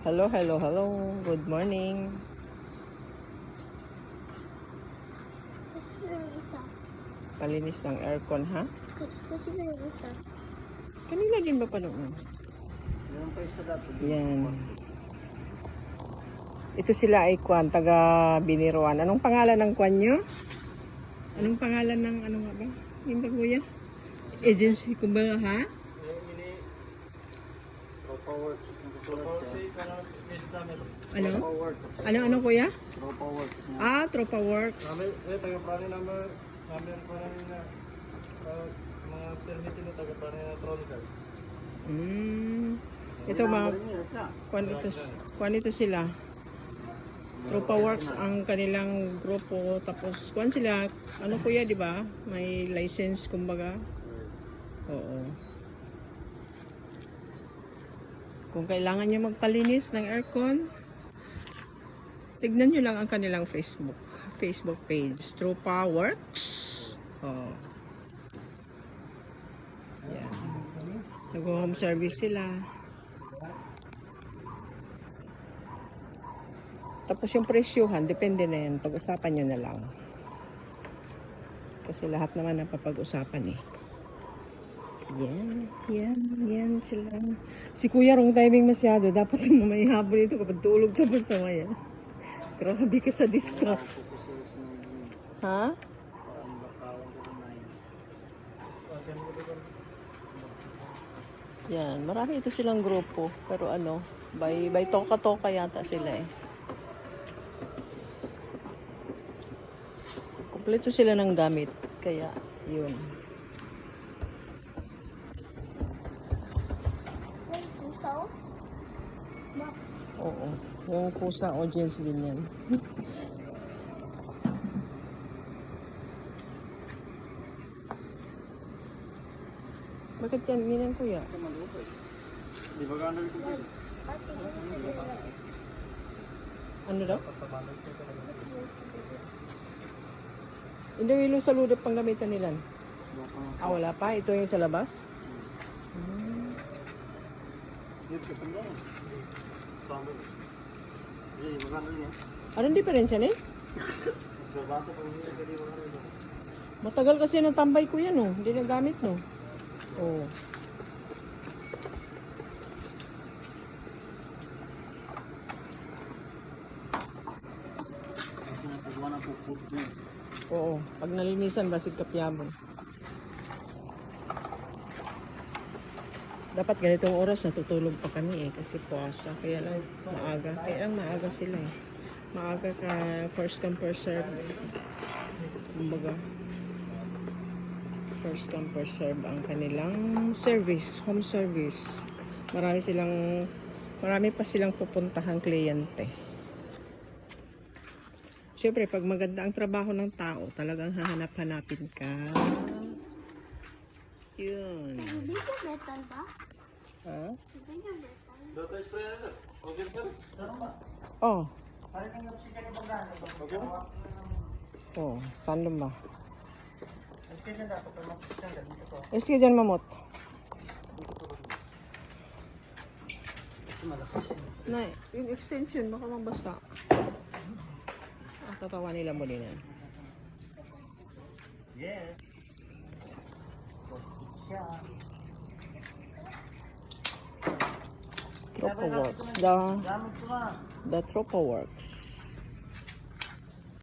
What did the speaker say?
Hello, hello, hello. Good morning. Kasi na yung isa. Palinis ng aircon, ha? Kasi na yung isa. Kanina din ba pa noon? Yan. Ito sila ay kwan, taga Biniruan. Anong pangalan ng kwan nyo? Anong pangalan ng ano nga ba? Yung ba kuya? Agency ko ba, ha? Ano? Ano kuya? Tropa Works. Ah, Tropa Works. Taga-prani namin parang na mga permit na taga-prani na Tronica. Ito mga kwan ito sila. Tropa Works ang kanilang grupo. Tapos kwan sila, ano kuya, di ba? May license kumbaga. Oo. Kung kailangan nyo magpalinis ng aircon, tignan nyo lang ang kanilang Facebook page. Tropa Works. Oh. Yan. Nag-home service sila. Tapos yung presyuhan, depende na yan. Pag-usapan nyo na lang. Kasi lahat naman napapag-usapan eh. Yan sila. Si Kuya wrong timing masyado. Dapat may habol ito kapag tulog tapos sa maya. Grabe ka sa distract. Ha? Yan, marami ito silang grupo. Pero ano, by toka-toka yata sila eh. Kompleto sila ng gamit. Kaya, yun. Pusaw? Oo. Yung pusa audience din yan. Bakit yan? Minan kuya? Di ba gano'n ito? Ano daw? Hindi yung saludo pang gamitan nila. Ah, wala pa. Ito yung sa labas. Anong diferensya niya? Matagal kasi natambay ko yan, oh. Hindi na gamit, no? Oh. Oo. Pag nalinisan, basig kapyabon. Dapat ganitong oras natutulog pa kami eh. Kasi puasa. Kaya lang maaga. Kaya lang maaga sila eh. Maaga ka first come first serve. Kumbaga. First come first serve ang kanilang service. Home service. Marami pa silang pupuntahang kliyente. Siyempre, pag maganda ang trabaho ng tao, talagang hahanap-hanapin ka. Yun. Hindi ka metal ba? Ha? Hindi ka metal. Data spray na sir. Okay sir? Oh. Oh, tandem ba? Eski dyan mamot. Na, yung extension, baka mabasa. Tatawa nila mo din yan. Yes. Tropa Works. The Tropa Works.